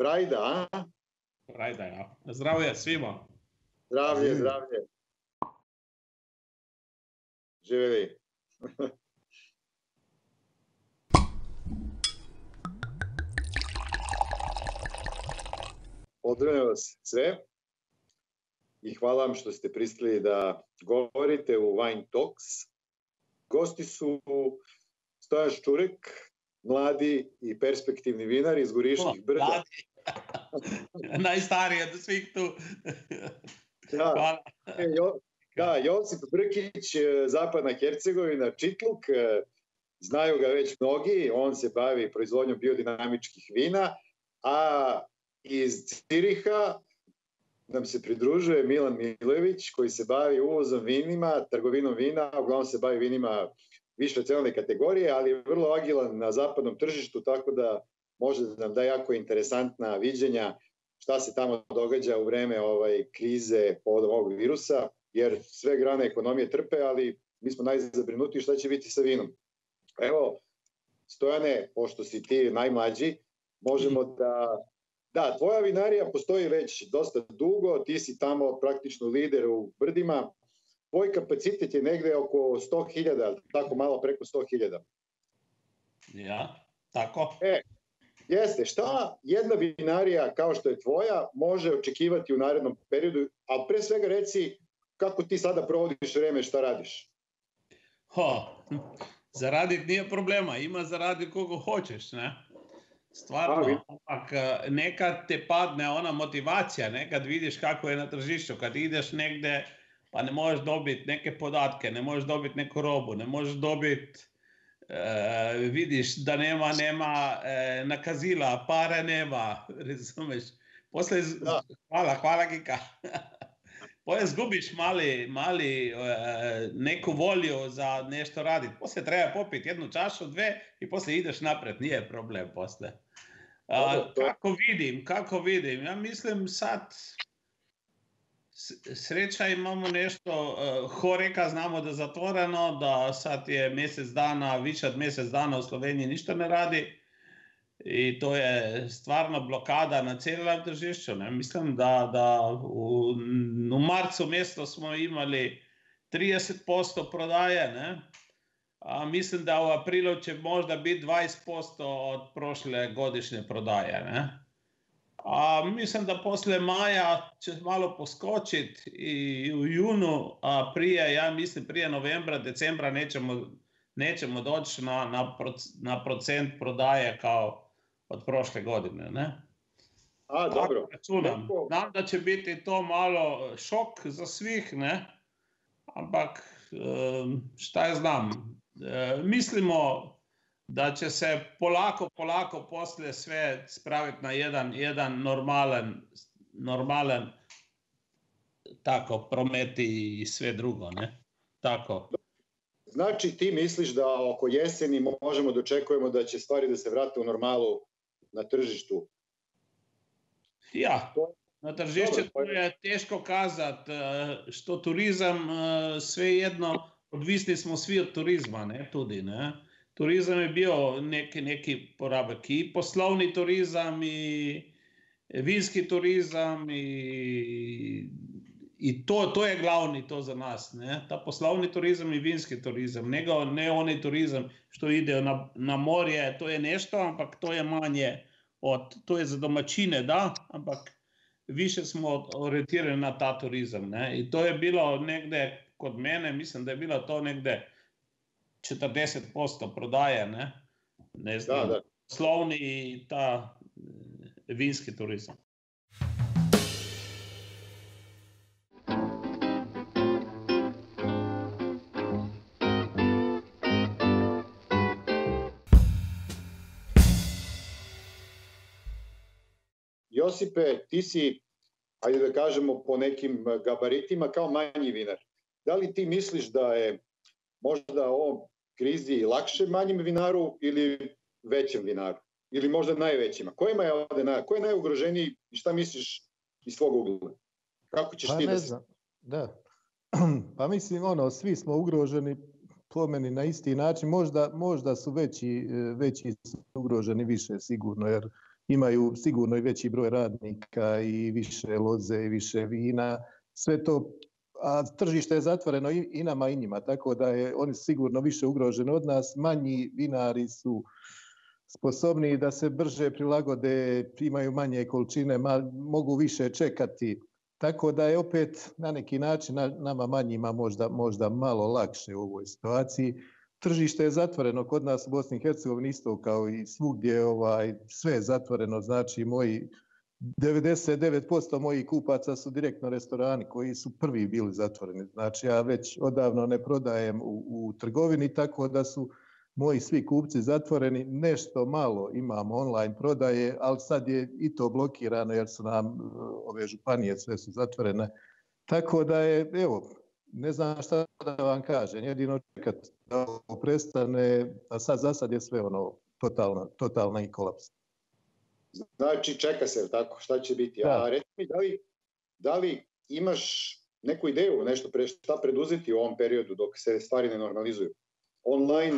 Brajda, a? Brajda, ja. Zdravlje svima. Zdravlje, zdravlje. Živjeli. Pozdravljam vas sve i hvala vam što ste pristali da govorite u Wine Talks. Gosti su Stojan Ščurek, mladi i perspektivni vinar iz Goriških brda. Najstariji od svih tu. Da, Josip Brkić, Zapadna Hercegovina, Čitluk, znaju ga već mnogi, on se bavi proizvodnjom biodinamičkih vina, a iz Ciriha nam se pridružuje Milan Milojević koji se bavi uvozom vinima, trgovinom vina, uglavnom se bavi vinima više cenovne kategorije, ali je vrlo agilan na zapadnom tržištu, tako da može da nam da jako interesantna viđenja šta se tamo događa u vreme krize povodom ovog virusa, jer sve grane ekonomije trpe, ali mi smo najzabrinutiji šta će biti sa vinom. Evo, Stojane, pošto si ti najmlađi, možemo da, tvoja vinarija postoji već dosta dugo, ti si tamo praktično lider u brdima, tvoj kapacitet je negde oko 100.000, tako malo preko 100.000. Ja, tako. Jeste, šta jedna vinarija kao što je tvoja može očekivati u narednom periodu, a pre svega reci kako ti sada provodiš vreme, šta radiš? Zaraditi nije problema, ima zaraditi koliko hoćeš, ne? Stvarno, nekad te padne ona motivacija, nekad vidiš kako je na tržištu, kad ideš negde pa ne možeš dobiti neke podatke, ne možeš dobiti neku robu, ne možeš dobiti, vidiš da nema nakazila, pare nema, razumeš? Hvala Kika. Poslije zgubiš mali neku volju za nešto raditi. Poslije treba popiti jednu čašu, dve i poslije ideš napred, nije problem poslije. Kako vidim? Ja mislim sad sreća imamo nešto, Horeka znamo da je zatvoreno, da sad je mjesec dana, više od mjesec dana u Sloveniji ništa ne radi i to je stvarno blokada na cijelom tržištu. Ne? Mislim da u marcu mjesecu smo imali 30% prodaje, ne? A mislim da u aprilu će možda biti 20% od prošle godišnje prodaje. Ne? A mislim da poslije maja će malo poskočiti i u junu, a prije novembra, decembra nećemo doći na procent prodaje kao od prošle godine, ne? Dobro. Znam da će biti to malo šok za svih, ne? Ampak šta ja znam, mislimo da će se polako poslije sve spraviti na jedan normalan tako promet i sve drugo, ne? Tako. Znači ti misliš da oko jeseni možemo da očekujemo da će stvari da se vrate u normalu na tržištu? Ja, na tržištu to je teško kazati, što turizam svejedno, odvisni smo svi od turizma, ne, tudi, ne. Turizam je bio neki porabek i poslovni turizam i vinski turizam i to je glavni to za nas, ne. Ta poslovni turizam i vinski turizam, ne onaj turizam što ide na morje, to je nešto, ampak to je manje to je za domaćine, da, ampak više smo orijentirani na ta turizam, ne. I to je bilo negde kod mene, mislim da je bilo to negde 40% prodaje, ne znam, poslovni i ta vinski turizam. Josipe, ti si, ajde da kažemo po nekim gabaritima, kao manji vinar. Da li ti misliš da je možda ovom krizi lakše manjim vinaru ili većem vinaru? Ili možda najvećima? Ko je najugroženiji i šta misliš iz svog ugla? Kako ćeš ti da se... Da. Pa mislim, svi smo ugroženi po meni na isti način. Možda su veći ugroženi više sigurno, jer imaju sigurno i veći broj radnika i više loze i više vina. Sve to, a tržište je zatvoreno i nama i njima, tako da oni sigurno više ugroženi od nas. Manji vinari su sposobniji da se brže prilagode, imaju manje količine, mogu više čekati. Tako da je opet na neki način nama manjima možda malo lakše u ovoj situaciji. Tržište je zatvoreno kod nas u Bosni i Hercegovini isto kao i svugdje, sve je zatvoreno, znači 99% mojih kupaca su direktno restorani koji su prvi bili zatvoreni. Znači ja već odavno ne prodajem u trgovini, tako da su moji svi kupci zatvoreni. Nešto malo imamo online prodaje, ali sad je i to blokirano jer su nam ove županije sve su zatvorene. Tako da je, evo, ne znam šta da vam kažem, jedino čekat da ovo prestane, a za sad je sve totalna kolaps. Znači čeka se, tako, šta će biti? Da. A reci mi, da li imaš neku ideju, nešto šta preduzeti u ovom periodu dok se stvari ne normalizuju? Online?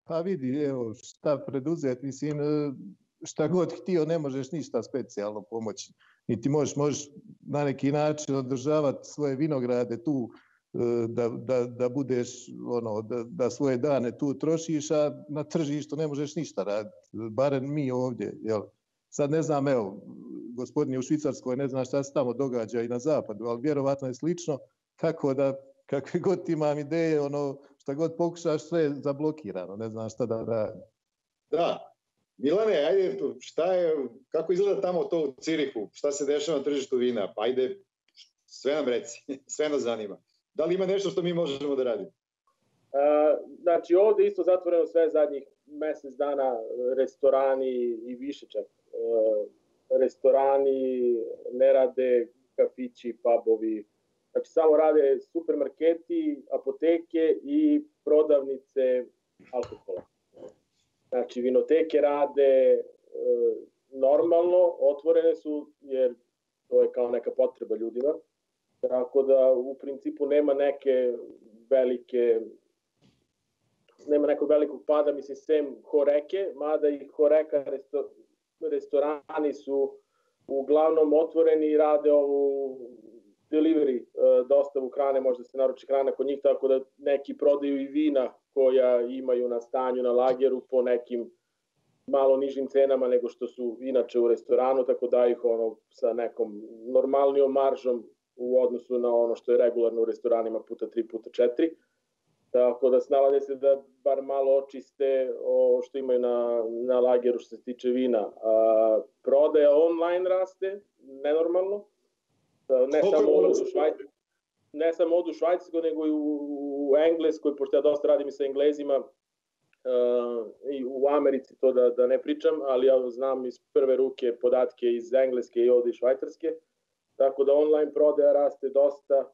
Pa vidi, evo, šta preduzeti, mislim, šta god htio, ne možeš ništa specijalno pomoći. Niti možeš na neki način održavati svoje vinograde tu, da budeš, da svoje dane tu trošiš, a na tržištu ne možeš ništa raditi. Barem mi ovdje, jel? Sad ne znam, evo, gospodin je u Švicarskoj, ne znam šta se tamo događa i na zapadu, ali vjerovatno je slično, tako da kakve god imam ideje, šta god pokušaš, sve je zablokirano, ne znam šta da radim. Da. Milane, ajde, kako izgleda tamo to u Cirihu? Šta se dešava na tržištu vina? Pa ajde, sve nam reci, sve nas zanima. Da li ima nešto što mi možemo da radimo? Znači, ovde isto zatvoreno sve zadnjih mesec dana, restorani i više čak. Restorani ne rade, kafići, pubovi. Znači, samo rade supermarketi, apoteke i prodavnice alkohola. Znači, vinoteke rade normalno, otvorene su, jer to je kao neka potreba ljudima. Tako da, u principu, nema nekog velikog pada, mislim, sem Horeke, mada i Horeka restorani su uglavnom otvoreni i rade ovu delivery, dostavu hrane, možda se naruči hrana kod njih, tako da neki prodaju i vina koja imaju na stanju na lageru po nekim malo nižim cenama nego što su inače u restoranu, tako da ih sa nekom normalnijom maržom u odnosu na ono što je regularno u restoranima puta 3, puta 4. Tako da snalaze se da bar malo očiste o što imaju na lageru što se tiče vina. Prodaja online raste nenormalno. Ne samo ovdje u Švajcarskoj, nego i u Engleskoj, pošto ja dosta radim i sa Englezima, i u Americi, to da ne pričam, ali ja znam iz prve ruke podatke iz Engleske i ovdje iz Švajcarske. Tako da online prodaja raste dosta.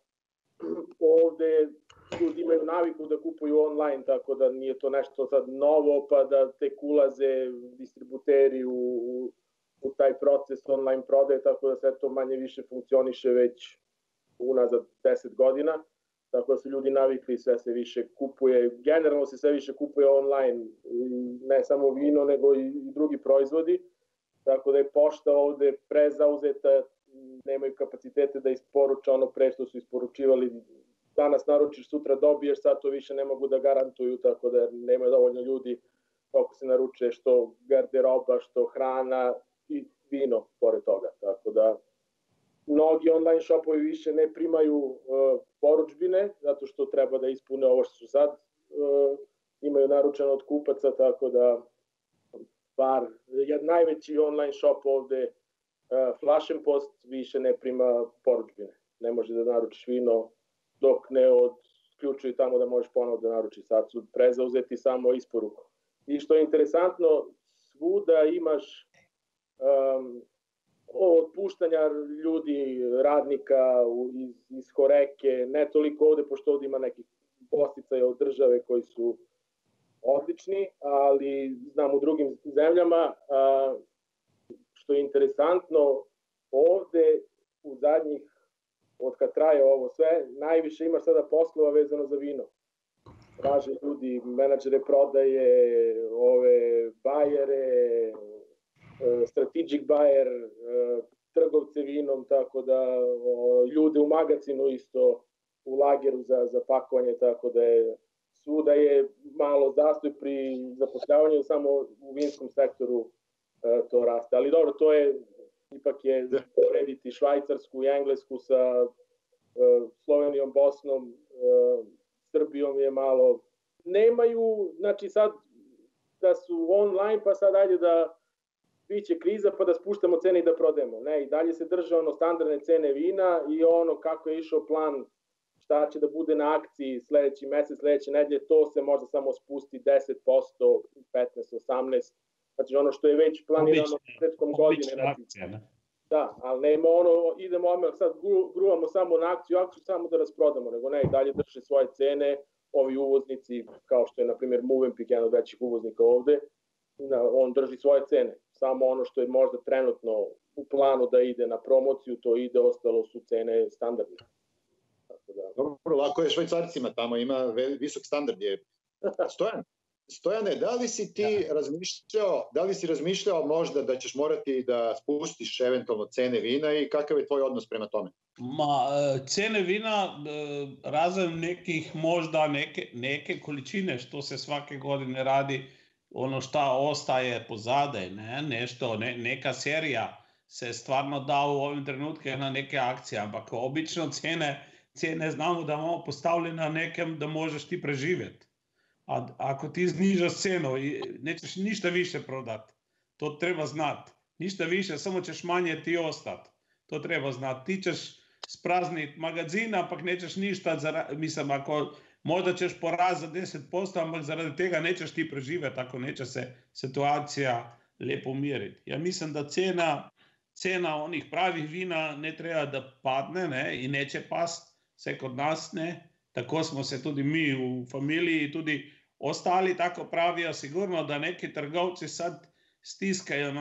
Ovdje ljudi imaju naviku da kupuju online, tako da nije to nešto sad novo, pa da tek ulaze distributeri u taj proces online prodaje, tako da sve to manje više funkcioniše već unazad 10 godina. Tako da su ljudi navikli, sve se više kupuje, generalno se sve više kupuje online, ne samo vino, nego i drugi proizvodi. Tako da je pošta ovde prezauzeta, nemaju kapacitete da isporuča ono pre što su isporučivali. Danas naručiš, sutra dobiješ, sad to više ne mogu da garantuju, tako da nema dovoljno ljudi koliko se naruče, što garderoba, što hrana i vino pored toga. Tako da mnogi online shopovi više ne primaju poručbine, zato što treba da ispune ovo što su sad imaju naručeno od kupaca, tako da najveći online shop ovde, Flaschenpost, više ne prima poručbine. Ne može da naručiš vino dok ne odključuju tamo da možeš ponovo da naručiš. Sad su prezauzeti samo isporuku. I što je interesantno, svuda imaš otpuštanja ljudi, radnika iz Horeke, ne toliko ovde, pošto ovde ima nekih podsticaja od države koji su odlični, ali znam u drugim zemljama, što je interesantno, ovde u zadnjih, od kad traje ovo sve, najviše imaš sada poslova vezano za vino. Traže ljudi, menadžere prodaje, ove bajere, strategic buyer, trgovce vinom, tako da ljude u magazinu isto, u lageru za pakovanje, tako da je svuda je malo zastoj pri zapošljavanju, samo u vinskom sektoru to raste. Ali dobro, to je, ipak je porediti Švajcarsku i Englesku sa Slovenijom, Bosnom, Srbijom je malo, nemaju, znači sad da su online, pa sad ajde da biće kriza pa da spuštamo cene i da prodajemo. Ne, i dalje se drže ono standardne cene vina i ono kako je išao plan šta će da bude na akciji sledeći mesec, sledeće nedelje, to se možda samo spusti 10%, 15, 18%. Znači ono što je već planirano početkom godine. Akcija, da, ali nema ono, idemo sad gruvamo samo na akciju samo da rasprodamo, nego ne, i dalje drže svoje cene, ovi uvoznici, kao što je, na primjer, Movenpick, jedan od većih uvoznika ovde, on drži svoje cene. Samo ono što je možda trenutno u planu da ide na promociju, to ide, ostalo su cene standardne. Dobro, lako je Švajcarcima, tamo ima visok standard. Stojane, da li si ti razmišljao možda da ćeš morati da spustiš eventualno cene vina i kakav je tvoj odnos prema tome? Cene vina razem nekih možda neke količine što se svake godine radi, ono šta ostaje pozadej, neka serija se stvarno da u ovim trenutke na neke akcije, ampak obično cene znamo da imamo postavljene na nekem da možeš ti preživjeti. A ako ti znižaš cenu, nećeš ništa više prodati. To treba znati. Ništa više, samo ćeš manje ti ostati. To treba znati. Ti ćeš sprazniti magazin, ampak nećeš ništa, mislim, ako možda ćeš poraz za 10%, ampak zaradi tega nećeš ti preživjeti, ako neće se situacija lepo umiriti. Ja mislim da cena onih pravih vina ne treba da padne, i neće past, vse kod nas ne. Tako smo se tudi mi u familiji, tudi ostali tako pravijo. Sigurno da neki trgovci sad stiskajo,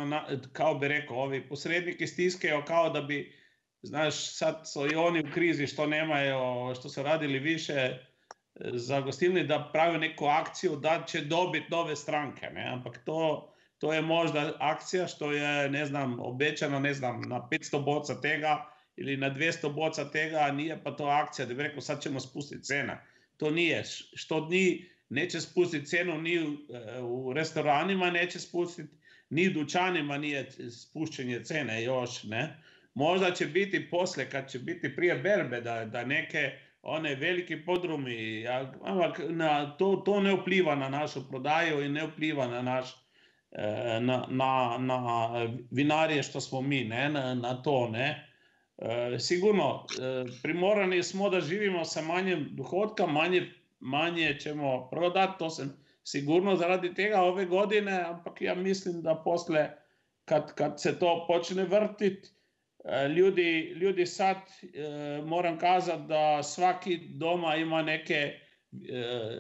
kao bi rekel, ovi posredniki stiskajo, kao da bi, znaš, sad so i oni u krizi što nemajo, što su radili više za gostilni, da pravijo neku akciju da će dobiti nove stranke, ampak to je možda akcija što je, ne znam, obećano, ne znam, na 500 boca tega ili na 200 boca tega, nije pa to akcija da bi rekao sad ćemo spustiti cena. To nije. Što neće spustiti cenu ni u restoranima, neće spustiti, ni u dućanima nije spušćenje cene još, ne. Možda će biti posle, kad će biti prije berbe, da neke one veliki podrumi, ampak to ne vpliva na našu prodaju i ne vpliva na naš na vinarije što smo mi, na to, ne. Sigurno, primorani smo da živimo sa manjem dohodka, manje ćemo prodati, to sam sigurno zaradi tega ove godine, ampak ja mislim da posle, kad se to počne vrtiti, ljudi sad, moram kazati da svaki doma ima neke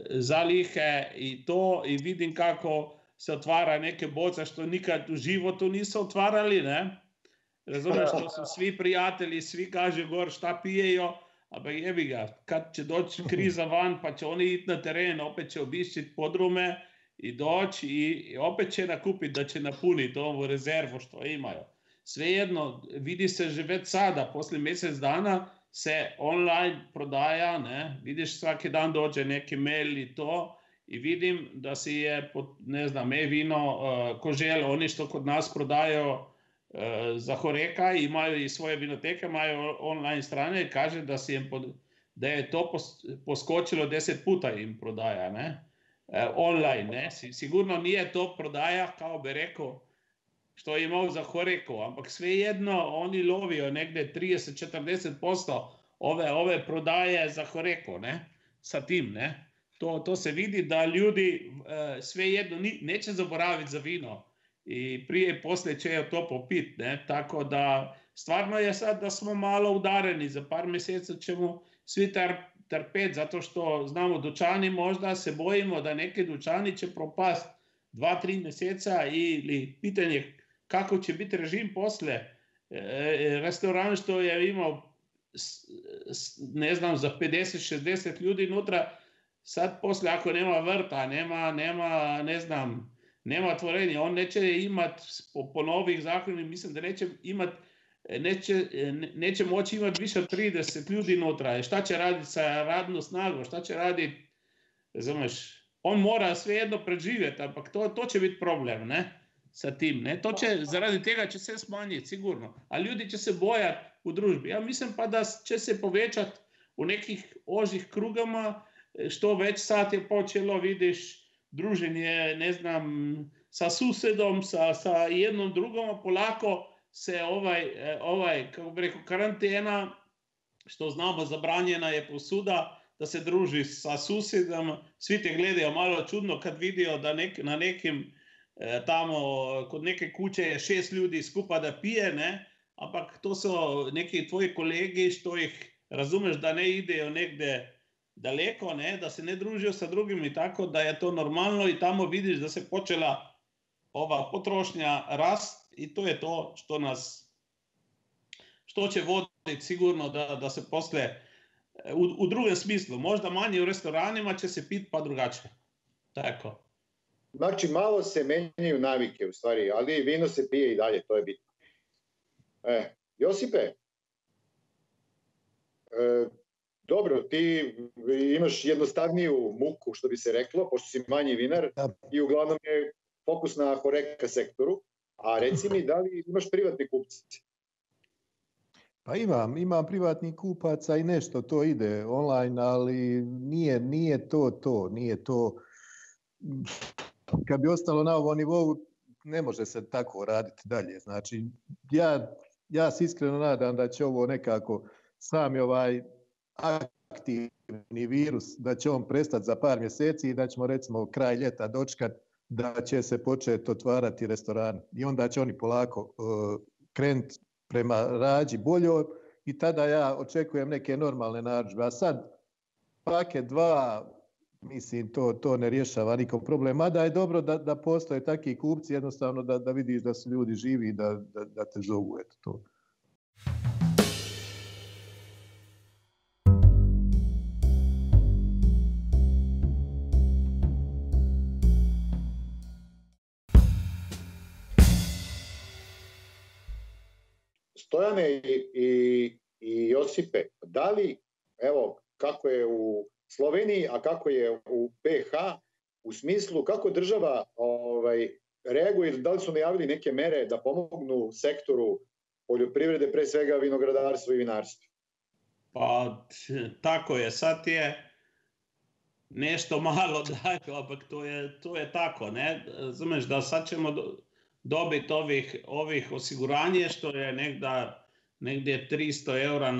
zalihe i to, i vidim kako se otvara neke boce što nikad u životu nisu otvarali, ne. Razumeš, to su svi prijatelji, svi kaže gor šta pijejo, ampak jebi ga, kad će doći kriza van, pa će oni iti na teren, opet će obiščiti podrume i doći i opet će nakupiti da će napuniti ovu rezervu što imaju. Svejedno, vidi se že već sada, posle mjesec dana se online prodaja, ne, vidiš svaki dan dođe neki mail i to, i vidim da si je, ne znam, e-vino, Kožel, oni što kod nas prodaju za Horeka, imaju i svoje vinoteke, imaju online strane i kaže da je to poskočilo 10 puta im prodaja, ne? Online, ne? Sigurno nije to prodaja, kao bi rekao, što je imao za Horeku, ampak svejedno oni lovijo negde 30-40% ove prodaje za Horeku, ne? Sa tim, ne? To se vidi da ljudi svejedno neće zaboraviti za vino. I prije i poslije će to popiti, ne? Tako da stvarno je sad da smo malo udareni, za par mjeseca ćemo svi trpeti, zato što znamo dućani, možda se bojimo da neke dućani će propast 2-3 mjeseca ili pitanje kako će biti režim poslije. Restoran što je imao, ne znam, za 50-60 ljudi unutra, sad poslije ako nema vrta, nema, ne znam, nema otvorenja. On neće imati po novih zakonima, mislim da neće moći imati više od 30 ljudi unutra. Šta će raditi sa radnom snagom? Šta će raditi? Razumeš? On mora svejedno preživjeti, ampak to će biti problem, ne? Sa tim, ne? Zaradi tega će se smanjiti, sigurno. A ljudi će se bojati u družbi. Ja mislim pa da će se povečati u nekih ožjih krugama, što već sad je počelo, vidiš, druženje, ne znam, sa susedom, sa jednom drugom, polako se kako bi rekao, karantena, što znamo, zabranjena je posuda, da se druži sa susedom. Svi te gledaju malo čudno kad vidijo da na nekim tamo kod neke kuće je 6 ljudi skupaj da pije, ne? Ampak to so neki tvoji kolegi, što jih razumeš, da ne idejo nekde daleko, ne? Da se ne družijo sa drugimi, tako da je to normalno i tamo vidiš da se počela ova potrošnja rast i to je to što će voditi sigurno da se posle u drugom smislu, možda manje u restoranima će se piti pa drugačije. Tako. Znači, malo se menjaju navike u stvari, ali vino se pije i dalje, to je bitno. Josipe, dobro, ti imaš jednostavniju muku, što bi se reklo, pošto si manji vinar i uglavnom je fokus na HoReCa sektoru, a reci mi, da li imaš privatni kupci? Pa imam privatnih kupaca i nešto to ide online, ali nije to. Kad bi ostalo na ovom nivou, ne može se tako raditi dalje. Znači, ja se iskreno nadam da će ovo nekako sami aktivni virus, da će on prestati za par mjeseci i da ćemo recimo kraj ljeta dočekati da će se početi otvarati restorani. I onda će oni polako krenuti prema rađi boljoj i tada ja očekujem neke normalne narudžbe. A sad paket 2, mislim, to ne rješava nikog problem. Mada je dobro da postoje takvi kupci, jednostavno da vidiš da su ljudi živi i da te zovu. Eto to. Stojane i Josipe, da li, evo, kako je u Sloveniji, a kako je u BiH, u smislu kako država reaguje, da li su najavili neke mere da pomognu sektoru poljoprivrede, pre svega vinogradarstvo i vinarstvo? Pa tako je, sad je nešto malo dalje, ampak to je tako, ne? Razumeš, da sad ćemo dobiti ovih osiguranje, što je negdje 300 eura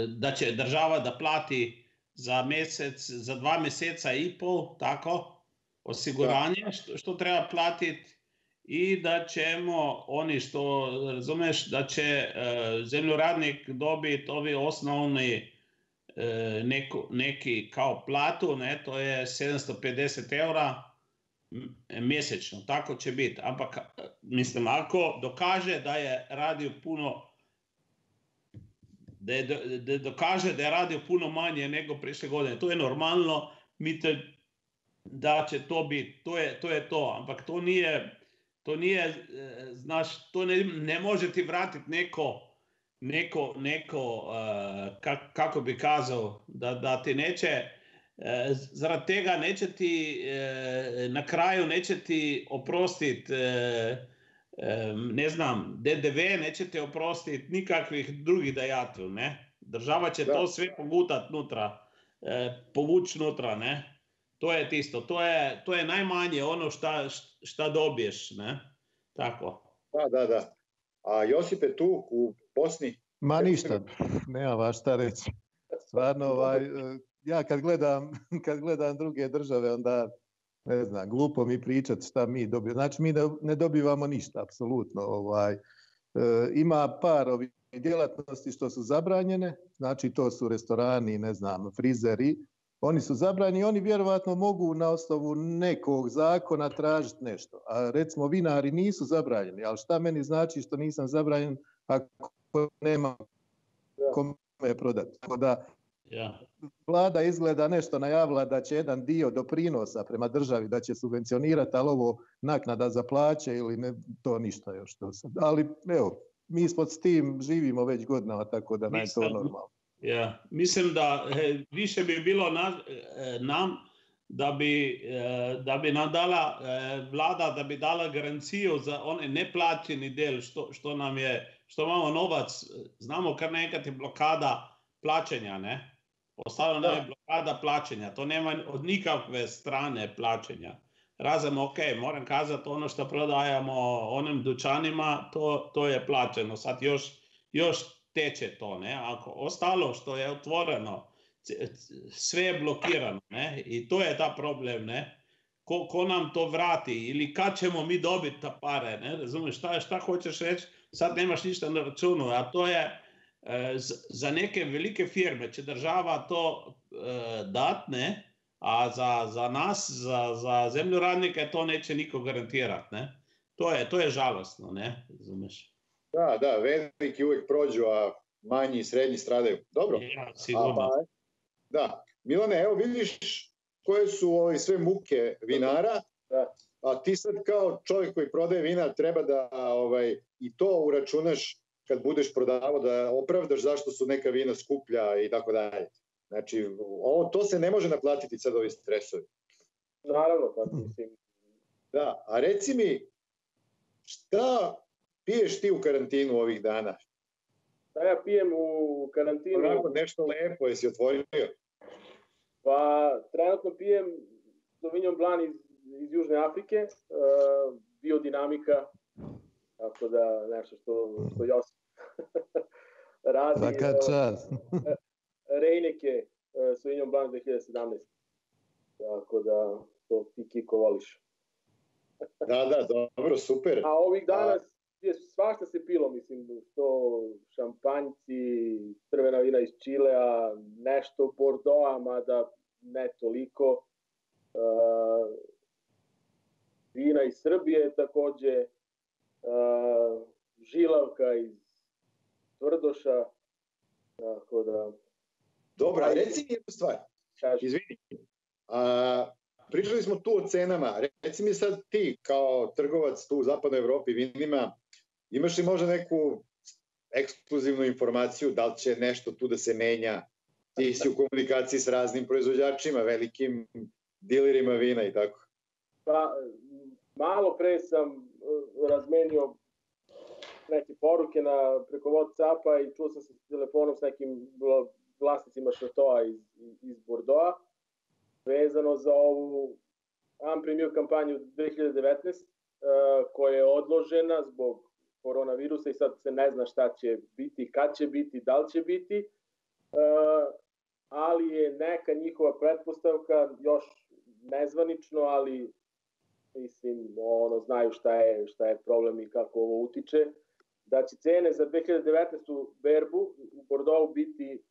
da će država da plati za 2 mjeseca i pol, tako, osiguranje, što treba platiti i da ćemo oni što, razumeš, da će zemljoradnik dobiti ovi osnovni neki kao platu, ne, to je 750 eura mjesečno, tako će biti. Ampak, mislim, ako dokaže da je radio puno, da dokaže da je radio puno manje nego prošle godine, to je normalno, da će to biti, to je to, ampak to nije, znaš, to ne može ti vratiti neko kako bi kazao, da ti neće, zaradi tega neće ti, na kraju neće ti oprostiti, ne znam, DDV, neće ti oprostiti nikakvih drugih dajatev, ne? Država će to sve pogutati nutra, povući nutra, ne? To je tisto, to je najmanje ono šta dobiješ, ne? Tako. Da. A Josipe, tu u Bosni? Ma ništa, nema vas šta reći. Stvarno, ja kad gledam druge države, onda, ne znam, glupo mi pričati šta mi dobijemo. Znači, mi ne dobivamo ništa, apsolutno. Ima par ovih djelatnosti što su zabranjene, znači to su restorani, ne znam, frizeri. Oni su zabranjeni i oni vjerovatno mogu na osnovu nekog zakona tražiti nešto. A recimo vinari nisu zabranjeni, ali šta meni znači što nisam zabranjen ako nema kome prodati. Tako da Vlada izgleda nešto najavila da će jedan dio doprinosa prema državi da će subvencionirati, ali ovo naknada za plaće ili ne, to ništa još do sad. Ali evo, mi smo s tim živimo već godinama, tako da je to normalno. Mislim da više bi bilo nam da bi nam dala vlada, da bi dala garanciju za onaj neplaćeni del, što nam je, što imamo novac, znamo kar nekaj je blokada plaćanja, ne? Ostalo nam je blokada plaćanja, to nema od nikakve strane plaćanja. Razen, moram kazati, ono što prodajamo onim dućanima, to je plaćeno, sad još teče to, ne? Ako ostalo što je otvoreno, sve je blokirano, ne? I to je ta problem, ne? Ko nam to vrati ili kad ćemo mi dobiti ta pare, ne? Razumiješ, šta hoćeš reći? Sad nemaš ništa na računu, a to je za neke velike firme će država to dat, ne? A za nas, za zemljoradnike to neće niko garantirati, ne? To je žalostno, ne? Razumiješ? Da, veliki uvijek prođu, a manji i srednji stradaju. Dobro. Ja, sigurno. Da. Milane, evo vidiš koje su sve muke vinara, a ti sad kao čovjek koji prodaje vina treba da i to uračunaš kad budeš prodavao, da opravdaš zašto su neka vina skuplja i tako dalje. Znači, to se ne može naplatiti sad ovi stresovi. Naravno, pa mislim. Da, a reci mi, šta piješ ti u karantinu ovih dana? Da, ja pijem u karantinu. Onako nešto lepo, jesi otvorio? Pa, trenutno pijem Sauvignon Blanc iz Južne Afrike, biodinamika, tako da nešto što Josip radi. Svaka čast. Rejneke, Sauvignon Blanc 2017. Tako da to ti Kiko voliš. Da, dobro, super. A ovih dana svašta se pilo, mislim, to šampanjci, crvena vina iz Čilea, nešto Bordeauxa, mada ne toliko. Vina iz Srbije takođe, žilavka iz Tvrdoša, tako da... Dobro, a reci mi jednu stvar, izvini, pričali smo tu o cenama, reci mi sad ti kao trgovac tu u zapadnoj Evropi vinima, imaš li možda neku ekskluzivnu informaciju, da li će nešto tu da se menja, ti si u komunikaciji s raznim proizvođačima, velikim dilerima vina i tako? Pa, malo pre sam razmenio neke poruke preko Whatsappa i čuo sam se s telefonom s nekim vlasnicima šatoa iz Bordeauxa, vezano za ovu Unpremier kampanju 2019, koja je odložena zbog koronavirusa i sad se ne zna šta će biti, kad će biti, da li će biti, ali je neka njihova pretpostavka, još nezvanično, ali mislim, znaju šta je problem i kako ovo utiče, da će cene za 2019. berbu u Bordeauxu biti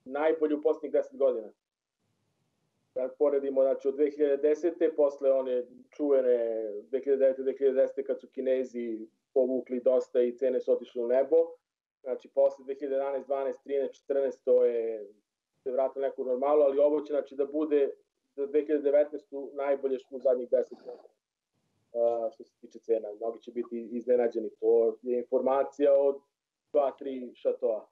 najbolje u posljednjih 10 godina. Kad poredimo, znači od 2010. posle one čuvene 2009-2010. kad su Kinezi povukli dosta i cene su otišle u nebo, znači posle 2011, 12, 13, 14 to je se vratilo neku normalu, ali ovo će znači da bude za 2019. najbolje što u zadnjih 10 godina. Što se tiče cena, mnogi će biti iznenađeni. To je informacija od 2-3 šatoa.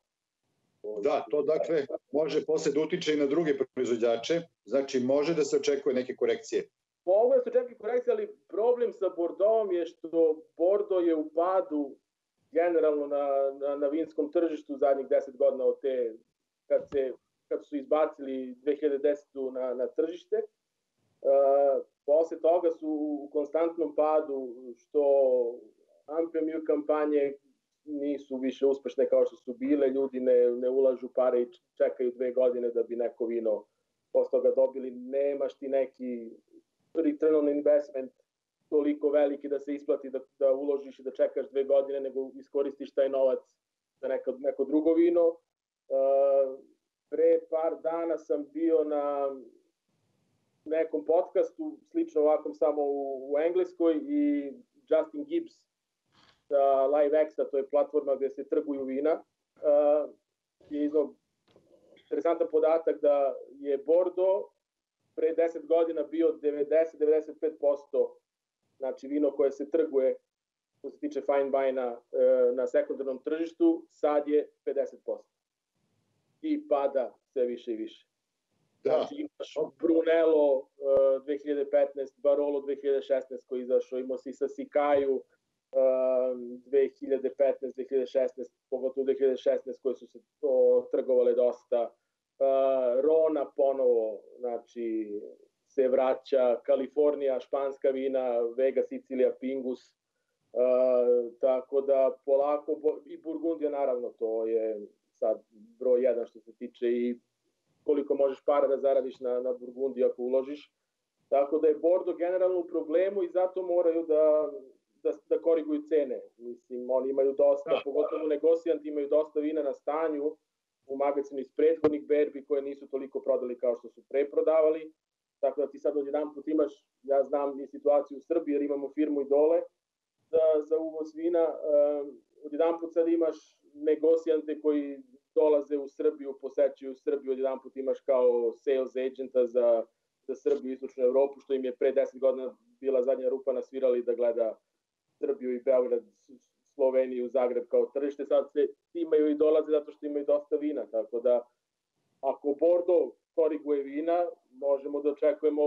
Da, to dakle može posle da utiče i na druge proizvođače, znači može da se očekuje neke korekcije. Mogu da se očekuje korekcije, ali problem sa Bordeauxom je što Bordeaux je u padu generalno na vinskom tržištu zadnjih 10 godina od te, kad su izbacili 2010. na tržište. Posle toga su u konstantnom padu, što Unpremier kampanje nisu više uspešne kao što su bile, ljudi ne ulažu pare i čekaju 2 godine da bi neko vino posle toga dobili. Nemaš ti neki return on investment toliko veliki da se isplati da uložiš i da čekaš 2 godine, nego iskoristiš taj novac za neko drugo vino. Pre par dana sam bio na nekom podcastu, slično ovakvom samo u Engleskoj, i Justin Gibbs sa LiveX-a, to je platforma gde se trguju vina, je iznao interesantan podatak da je Bordeaux pre 10 godina bio 90-95%, znači vino koje se trguje što se tiče fine wine-a na sekundarnom tržištu, sad je 50%. I pada sve više i više. Znači imaš Brunello 2015, Barolo 2016 koji izašao, imao si sa Sikaju 2015-2016, pogotovo 2016 koje su se trgovale dosta. Rona ponovo, znači se vraća, Kalifornija, španska vina, Vega, Sicilija, Pingus, tako da polako, i Burgundija naravno, to je sad broj 1 što se tiče i koliko možeš para da zaradiš na Burgundiju ako uložiš. Tako da je Bordeaux generalno u problemu i zato moraju da koriguju cene. Mislim, oni imaju dosta, pogotovo negocijanti imaju dosta vina na stanju u magazinu iz prethodnih berbi koje nisu toliko prodali kao što su preprodavali. Tako da ti sad odjedanput imaš, ja znam i situaciju u Srbiji jer imamo firmu i dole za uvoz vina, odjedanput sad imaš negocijante koji dolaze u Srbiju, posećuju Srbiju, odjedanput imaš kao sales agenta za Srbiju i Istočnu Evropu, što im je pre 10 godina bila zadnja rupa na svirali da gleda Srbiju i Beograd, Sloveniju, Zagreb kao tržište, sad se imaju i dolaze zato što imaju dosta vina, tako da ako Bordeaux koriguje vina, možemo da očekujemo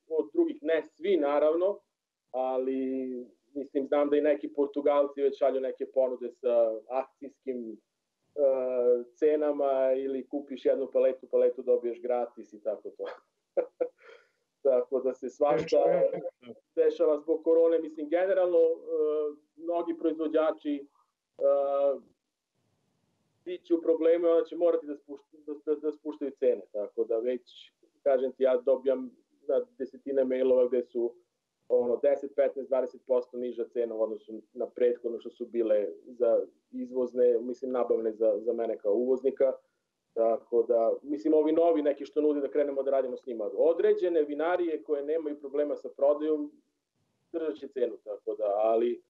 od drugih, ne svi naravno, ali mislim, znam da i neki Portugalci već šalju neke ponude sa akcijskim cenama ili kupiš jednu paletu dobiješ gratis i tako to. Tako da se svašta dešava zbog korone. Mislim, generalno mnogi proizvođači biće u problemu i onda će morati da spuštaju cene. Tako da već, kažem ti, ja dobijam na desetine mailova gde su 10, 15, 20% niža cena u odnosu na prethodno što su bile za izvozne, mislim nabavne za mene kao uvoznika. Tako da, mislim, ovi novi neki što nude da krenemo da radimo s njima. Određene vinarije koje nemaju problema sa prodajom držat će cenu, tako da, ali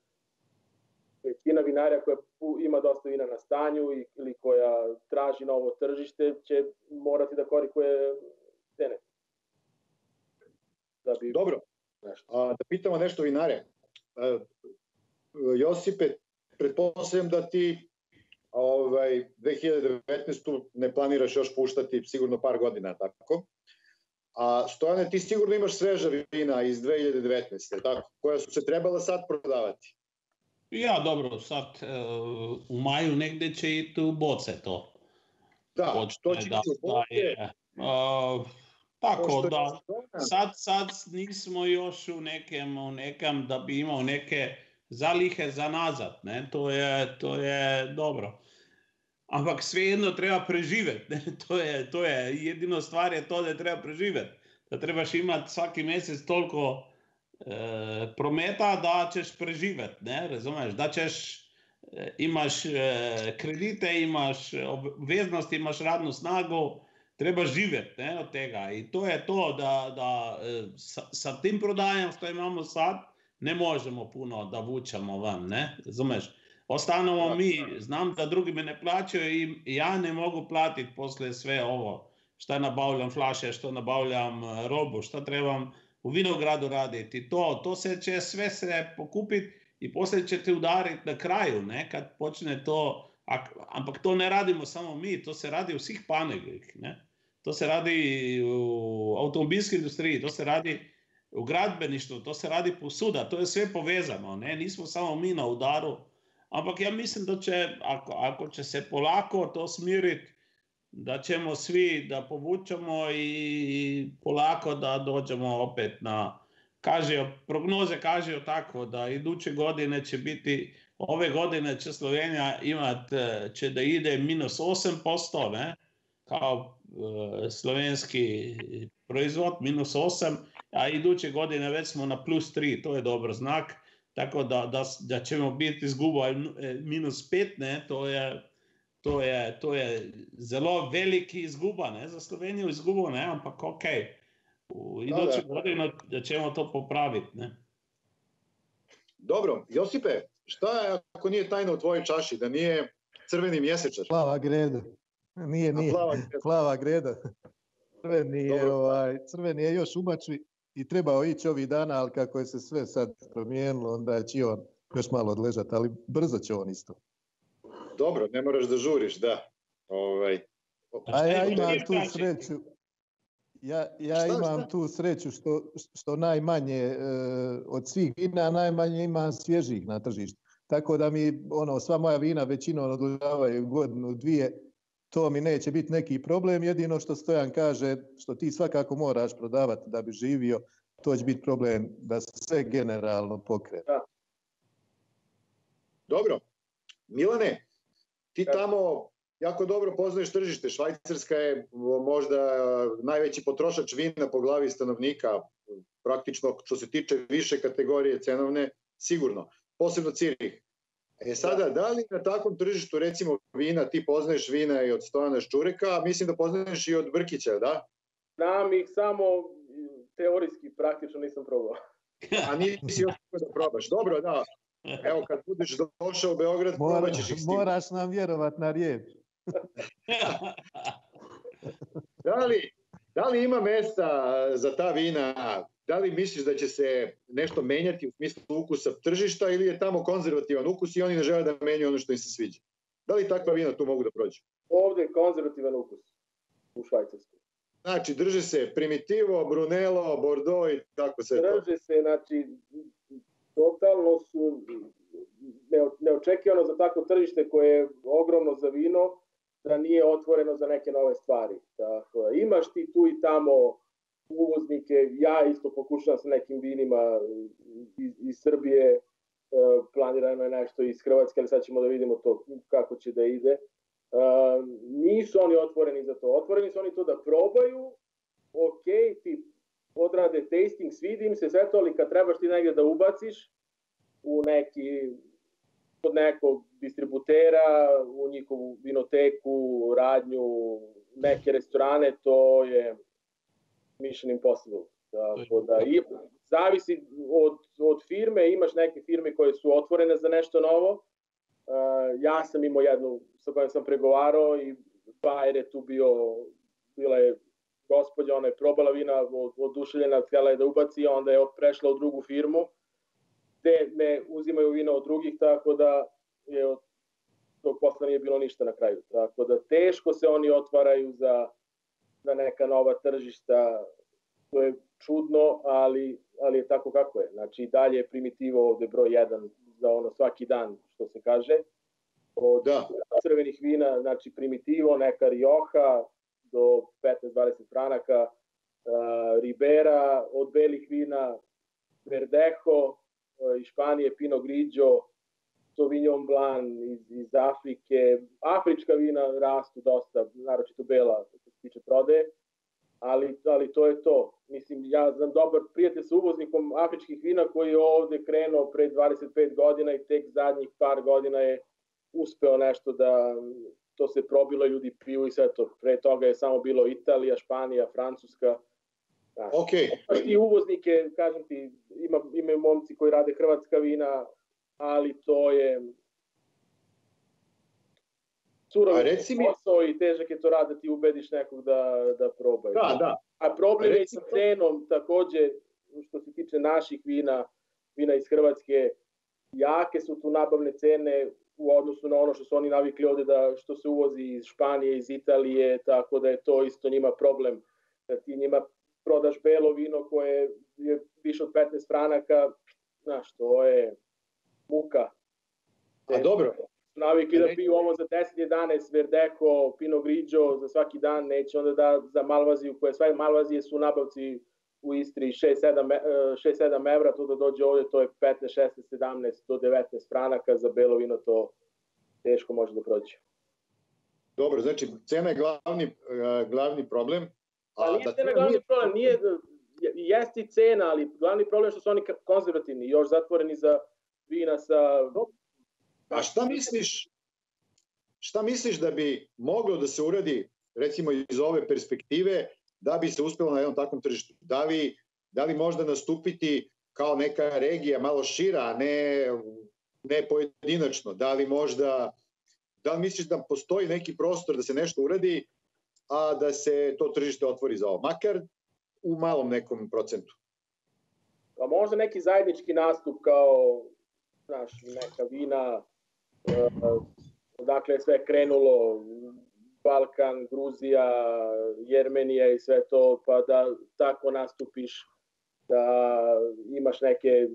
većina vinarija koja ima dosta vina na stanju ili koja traži novo tržište će morati da koriguje cene. Dobro. Da pitamo nešto vinare. Josipe, pretpostavljam da ti 2019. ne planiraš još puštati sigurno par godina, tako? A Stojane, ti sigurno imaš sveža vina iz 2019. tako? Koja su se trebala sad prodavati? Ja, dobro, sad u maju negde će i tu boce to. Da, to će i u boce. Tako da, sad nismo još u nekem da bi imao neke zalihe za nazad, ne? To je dobro. Ampak svejedno treba preživeti, ne? To je jedino stvar je to da treba preživeti. Da trebaš imati svaki mesec toliko prometa da ćeš preživeti, ne? Razumeš? Da ćeš, imaš kredite, imaš obveznosti, imaš radnu snagu, treba živjeti od tega. I to je to da sa tim prodajem što imamo sad ne možemo puno da vučemo van, ne? Razumeš? Ostanemo mi, znam da drugi me ne plaćaju i ja ne mogu platiti posle sve ovo. Šta nabavljam flaše, što nabavljam robu, šta trebam u vinogradu raditi. To će sve se pokupiti i posle će te udariti na kraju, ne? Kad počne to, ampak to ne radimo samo mi, to se radi u svih panelih, ne? To se radi u automobilskoj industriji, to se radi u gradbeništvu, to se radi posuda, to je sve povezano, ne? Nismo samo mi na udaru, ampak ja mislim da će, ako će se polako to smiriti, da ćemo svi da povučemo i polako da dođemo opet na, prognoze kažejo tako, da iduće godine će biti, ove godine će Slovenija imati, će da ide minus 8%, ne? Kao slovenski proizvod, minus 8%, a iduće godine već smo na plus 3, to je dobar znak, tako da ćemo biti izguba minus 5, ne? To je zelo veliki izguba, ne? Za Slovenijo izgubo, ne? Ampak ok, u iduće godine da ćemo to popraviti, ne? Dobro, Josipe, šta je ako nije tajna u tvojoj čaši, da nije crveni mjesečar? Plava greda. Nije, plava greda. Crveni je još u mačvi i trebao ići ovih dana, ali kako je se sve sad promijenilo, onda će on još malo odležati, ali brzo će on isto. Dobro, ne moraš da žuriš, da. A ja imam tu sreću. Ja imam tu sreću što najmanje od svih vina, najmanje imam svježih na tržištu. Tako da mi sva moja vina većinom održavaju godinu, dvije. To mi neće biti neki problem. Jedino što Stojan kaže, što ti svakako moraš prodavati da bi živio, to će biti problem da se sve generalno pokrene. Dobro. Milane, ti tamo jako dobro poznaješ tržište. Švajcarska je možda najveći potrošač vina po glavi stanovnika, praktično što se tiče više kategorije cenovne, sigurno. Posebno Cirih. Sada, da li na takvom tržištu, recimo vina, ti poznaješ vina i od Stojana Ščureka, mislim da poznaješ i od Brkića, da? Znam ih samo teorijski, praktično nisam probao. A nisi još da probaš. Dobro, da. Evo, kad budeš došao u Beograd, probat ćeš ih stigati. Moraš nam vjerovat na riječ. Da li ima mesta za ta vina? Da li misliš da će se nešto menjati u smislu ukusa tržišta ili je tamo konzervativan ukus i oni ne žele da menjaju ono što im se sviđa? Da li takva vina tu mogu da prođu? Ovdje je konzervativan ukus u Švajcarskoj. Znači, drže se Primitivo, Brunello, Bordeaux i tako sve to. Drže se, znači, totalno su neočekivano za takvo tržište koje je ogromno za vino, da nije otvoreno za neke nove stvari. Tako, imaš ti tu i tamo uvoznike, ja isto pokušavam sa nekim vinima iz Srbije, planirano je nešto iz Hrvatske, ali sad ćemo da vidimo to kako će da ide. Nisu oni otvoreni za to, otvoreni su oni to da probaju, ok, ti odrade tasting, svidi im se sve to, ali kad trebaš ti negdje da ubaciš u kod nekog distributera, u njihovu vinoteku, radnju, neke restorane, to je mission impossible. Tako da, zavisi od firme, imaš neke firme koje su otvorene za nešto novo. Ja sam imao jednu sa kojom sam pregovarao i Bayer je tu bila je gospođa, ona je probala vina, oduševljena, htjela je da ubaci, onda je prešla u drugu firmu, gde ne uzimaju vino od drugih, tako da je od tog posla nije bilo ništa na kraju. Tako da teško se oni otvaraju za neka nova tržišta, to je čudno, ali je tako kako je. Znači i dalje je Primitivo ovde broj 1 za svaki dan, što se kaže. Od crvenih vina, znači Primitivo, neka Rioja do 15-20 franaka, Ribera, od belih vina Verdejo, iz Španije Pinot Grigio, Sauvignon Blanc iz Afrike. Afrička vina rastu dosta, naročito bela, što se tiče prodaje, ali to je to. Mislim, ja znam dobar prijatelj sa uvoznikom afričkih vina koji je ovde krenuo pre 25 godina i tek zadnjih par godina je uspeo nešto da to se probilo, ljudi piju i sve to. Pre toga je samo bilo Italija, Španija, Francuska. I uvoznike, kažem ti, imaju momci koji rade hrvatska vina, ali to je surovi posao i težak je to rad da ti ubediš nekog da probaju. A problem je sa cenom takođe, što se tiče naših vina iz Hrvatske, jake su tu nabavne cene u odnosu na ono što su oni navikli ovde što se uvozi iz Španije, iz Italije, tako da je to isto njima problem. Da ti njima prodaš belo vino koje je više od 15 franaka, znaš, to je muka. A dobro. Navikli da piju ovo za 10-11, Verdejo, Pinot Grigio za svaki dan, neće onda da za Malvaziju, koje sve Malvazije su nabavci u Istri 6-7 evra, to da dođe ovdje, to je 15, 16, 17 do 19 franaka, za belo vino to teško može da prođe. Dobro, znači cena je glavni problem. Nije cena glavni problem, jeste i cena, ali glavni problem je što su oni konzervativni, još zatvoreni za vina sa... A šta misliš da bi moglo da se uradi, recimo iz ove perspektive, da bi se uspelo na jednom takvom tržištu? Da li možda nastupiti kao neka regija malo šira, ne pojedinačno? Da li možda da li misliš da postoji neki prostor da se nešto uradi, a da se to tržište otvori za ovo, makar u malom nekom procentu? Pa možda neki zajednički nastup kao, znaš, neka vina, odakle je sve krenulo, Balkan, Gruzija, Jermenija i sve to, pa da tako nastupiš, da imaš neke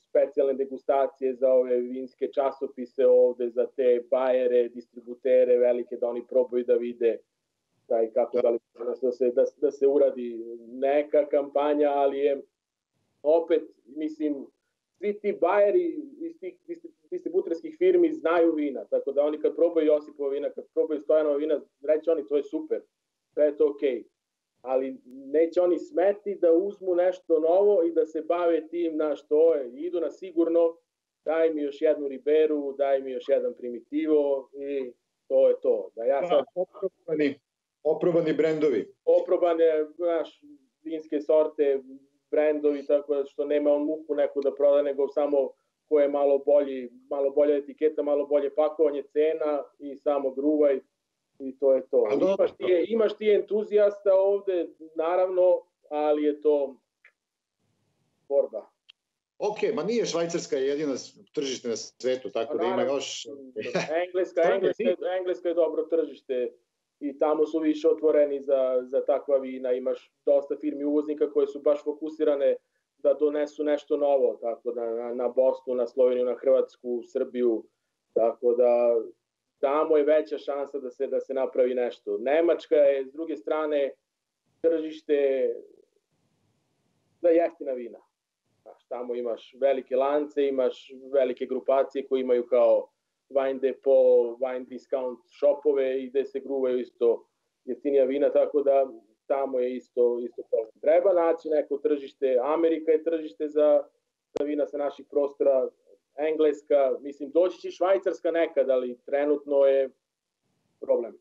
specijalne degustacije za ove vinske časopise ovde, za te bajere, distributere velike, da oni probaju da vide taj kako da se uradi neka kampanja, ali je opet, mislim, svi ti bajeri iz tih distributerskih firmi znaju vina, tako da oni kad probaju Josipova vina, kad probaju Stojanova vina, reći oni to je super, sve je to okej. Ali neće oni smeti da uzmu nešto novo i da se bave tim na što je. Idu na sigurno, daj mi još jednu Riberu, daj mi još jedan Primitivo i to je to. Da ja sad... Oprobani brendovi. Oprobane, znaš, vinske sorte, brendovi, tako što nema on muku neku da proda, nego samo ko je malo bolja etiketa, malo bolje pakovanje, cena i samo gruvaj. I to je to. Imaš ti entuzijasta ovde, naravno, ali je to borba. Ok, ma nije Švajcarska jedina tržište na svetu, tako da ima još... Engleska je dobro tržište i tamo su više otvoreni za takva vina. Imaš dosta firmi uvoznika koje su baš fokusirane da donesu nešto novo, tako da na Bosnu, na Sloveniju, na Hrvatsku, Srbiju, tako da tamo je veća šansa da se napravi nešto. Nemačka je, s druge strane, tržište za jeftina vina. Tamo imaš velike lance, imaš velike grupacije koje imaju kao wine depot, wine discount shopove i gde se gruvaju isto jeftinija vina, tako da tamo je isto problem. Treba naći neko tržište. Amerika je tržište za vina sa naših prostora, Engleska, mislim, doći će Švajcarska nekad, ali trenutno je problem.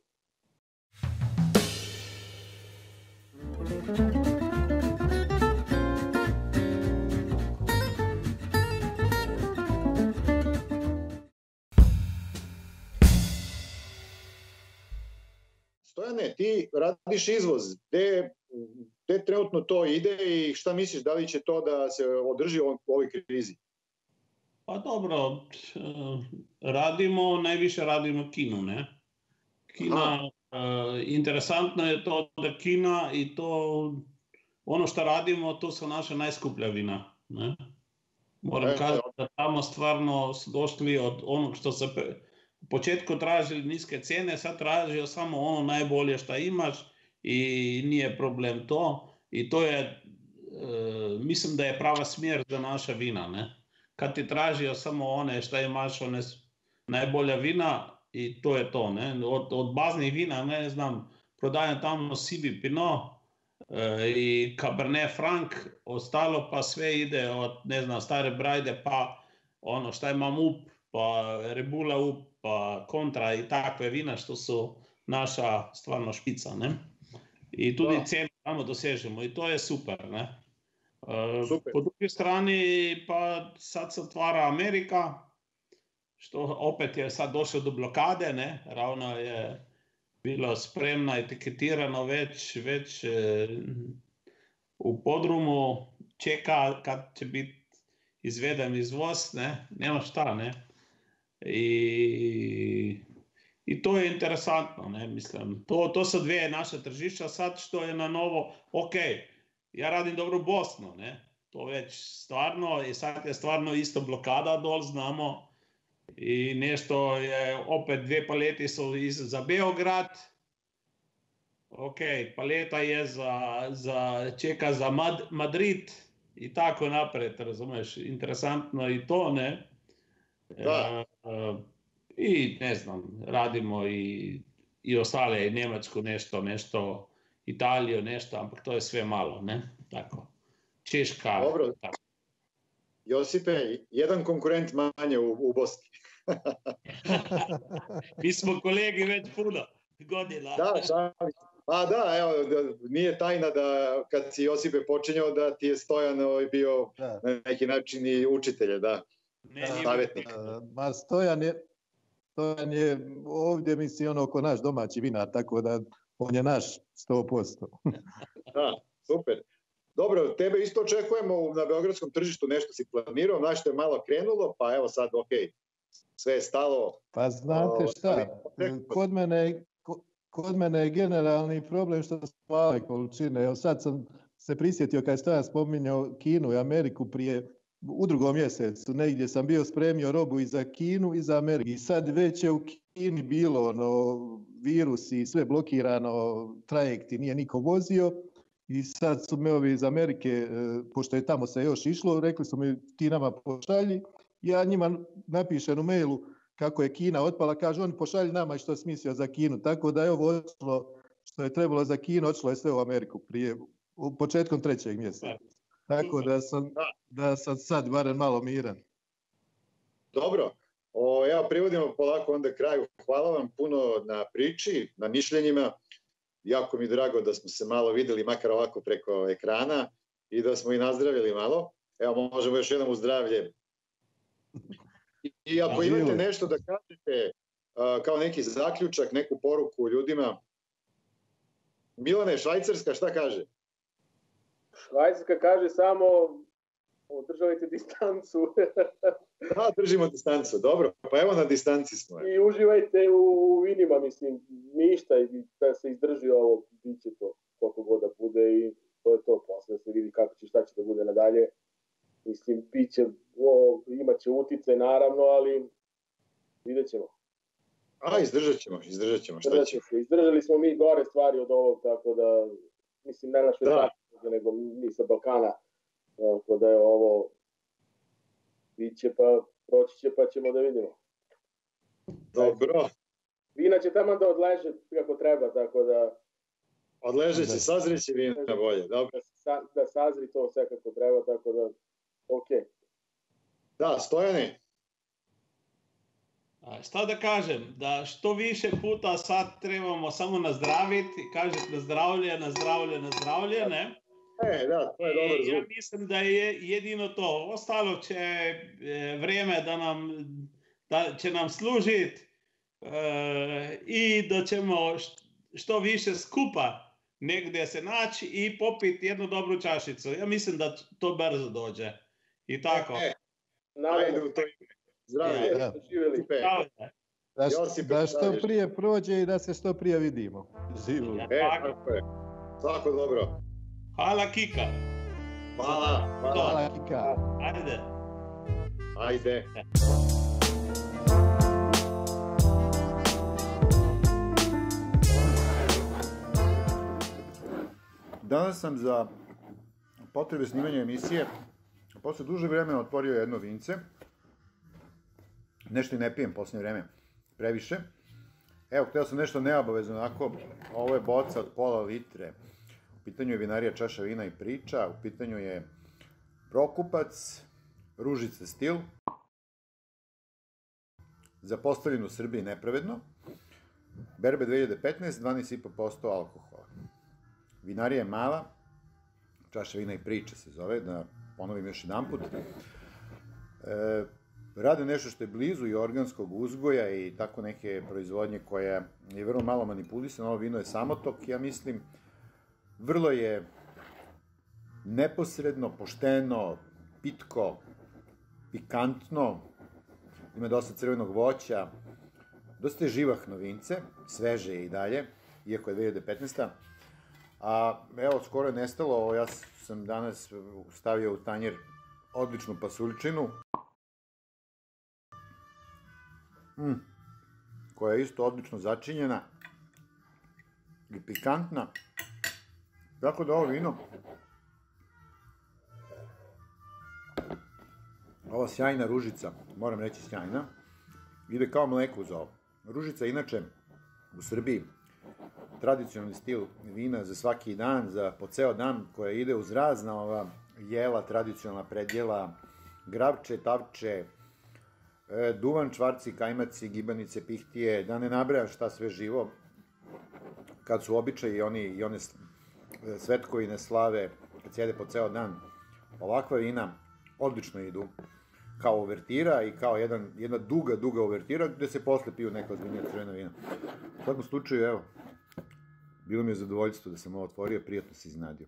Stojane, ti radiš izvoz. Gde trenutno to ide i šta misliš, da li će to da se održi u ovoj krizi? Pa dobro, najviše radimo Kinu, ne? Kina, interesantno je to da Kina i to ono što radimo, to su naša najskuplja vina, ne? Moram kazati da tamo stvarno su došli od onog što se u početku tražili niske cijene, sad tražio samo ono najbolje što imaš i nije problem to. I to je, mislim da je prava smjer za naša vina, ne? Kad ti tražio samo one što imaš, one najbolja vina i to je to, ne? Od baznih vina, ne znam, prodajem tamo Sivi Pinot i Cabernet Franc, ostalo pa sve ide od, ne znam, Stare Brajde pa ono što imam Up, pa Rebula Up, pa Kontra i takve vina što su naša stvarno špica, ne? I tudi cijenu tamo dosežemo i to je super, ne? Po drugi strani pa sad se otvara Amerika, što opet je sad došlo do blokade, ne? Ravno je bilo spremno, etiketirano već u podrumu, čeka kad će biti izveden izvoz, ne? Nema šta, ne? I to je interesantno, ne? Mislim, to su dvije naše tržišta, sad što je na novo, ok, ja radim dobro Bosnu, ne? To već stvarno, i sad je stvarno isto blokada dol, znamo, i nešto je, opet dvije paleti su za Beograd, ok, paleta je čeka za Madrid i tako naprijed, razumeš, interesantno i to, ne? I ne znam, radimo i ostale, i Njemačku nešto, Italiju nešto, ampak to je sve malo, ne? Tako. Češka. Dobro. Tako. Josipe, jedan konkurent manje u Bosni. Mi smo kolegi već puno godina. Da, evo, nije tajna da kad si Josipe počinjao da ti je Stojan bio na neki način i učitelj, da. Stojan Stojan je ovdje, mislim, ono oko naš domaći vinar, tako da on je naš 100%. Da, super. Dobro, tebe isto očekujemo na beogradskom tržištu, nešto si planirao, nešto je malo krenulo, pa evo sad, ok, sve je stalo. Pa znate šta, kod mene je generalni problem što su male količine. Evo sad sam se prisjetio kad je Stojan spominjao Kinu i Ameriku u drugom mjesecu, negdje sam bio spremio robu i za Kinu i za Ameriku. I sad već je u Kini bilo virus i sve blokirano, trajekti, nije niko vozio. I sad su me ovi iz Amerike, pošto je tamo se još išlo, rekli su mi ti nama pošalji. Ja njima napišem u mailu kako je Kina otpala, kaže on pošalji nama i što si mislio za Kinu. Tako da je ovo odšlo, što je trebalo za Kinu, odšlo je sve u Ameriku početkom 3. mjeseca. Tako da sam sad barem malo miran. Dobro, evo privodimo polako onda kraju. Hvala vam puno na priči, na mišljenjima. Jako mi drago da smo se malo videli, makar ovako preko ekrana i da smo i nazdravili malo. Evo možemo još jednom u zdravlje. I ako imate nešto da kažete kao neki zaključak, neku poruku ljudima. Milane, Švajcarska šta kaže? Švajcarska kaže samo održavajte distancu. Da, držimo distancu, dobro. Pa evo na distanci smo. I uživajte u vinima, mislim, ništa da se izdrži ovo, bit će to koliko god da bude i to je to, posle se vidi kako će, šta će da bude nadalje. Mislim, imat će utice naravno, ali vidjet ćemo. Izdržat ćemo. Izdržali smo mi gore stvari od ovog, tako da, mislim, ne naš Švajcarska, nego mi sa Balkana, tako da je ovo, bit će pa, proći će pa ćemo da vidimo. Dobro. Vina će tamo da odleže kako treba, tako da... Odleže će, sazreće vina bolje, dobro. Da sazri to sve kako treba, tako da, okej. Da, Stojane. Šta da kažem, da što više puta sad trebamo samo nazdraviti, kažete na zdravlje, ne? Da, to je dobar zvuk. Ja mislim da je jedino to. Ostalo će vrijeme da će nam služiti i da ćemo što više skupa negdje se naći i popiti jednu dobru čašicu. Ja mislim da to brzo dođe. I tako. Ajde u to ime. Zdravlje. Da što prije prođe i da se što prije vidimo. Živjeli. Tako je. Svako dobro. Hvala Kika. Hvala Kika. Ajde. Danas sam za potrebe snimanja emisije posle duže vremena otvorio jedno vince. Nešto i ne pijem posljednje vreme previše. Evo, htio sam nešto neobavezno, onako, ovo je boca od pola litre. U pitanju je vinarija Čaša vina i priča, u pitanju je Prokupac, Ružice stil, zapostavljen u Srbiji nepravedno, berbe 2015, 12,5% alkohola. Vinarija je mala, Čaša vina i priča se zove, da ponovim još jedan put. Rade nešto što je blizu i organskog uzgoja i tako neke proizvodnje koja je vrlo malo manipulisana. Ovo vino je samotok, ja mislim. Vrlo je neposredno, pošteno, pitko, pikantno. Ima dosta crvenog voća. Dosta je živahno vince, sveže je i dalje, iako je 2015. A evo, skoro je nestalo, ja sam danas stavio u tanjer odličnu pasulčinu, koja je isto odlično začinjena i pikantna. Tako da ovo vino, ova sjajna ružica, moram reći sjajna, ide kao mleko uz ovo. Ružica inače u Srbiji tradicionalni stil vina za svaki dan, za po ceo dan, koja ide uz razna ova jela, tradicionalna predjela, gravče, tavče, duvan, čvarci, kajmaci, gibanice, pihtije, da ne nabrajam šta sve živo, kad su običaji i one svetkovine slave, kad se jede po ceo dan, ovakva vina odlično idu kao uvertira i kao jedna duga uvertira gde se posle piju neka ozbiljnija crvena vina. U svakom slučaju, evo, bilo mi je zadovoljstvo da sam ovo otvorio, prijatno se iznenadio.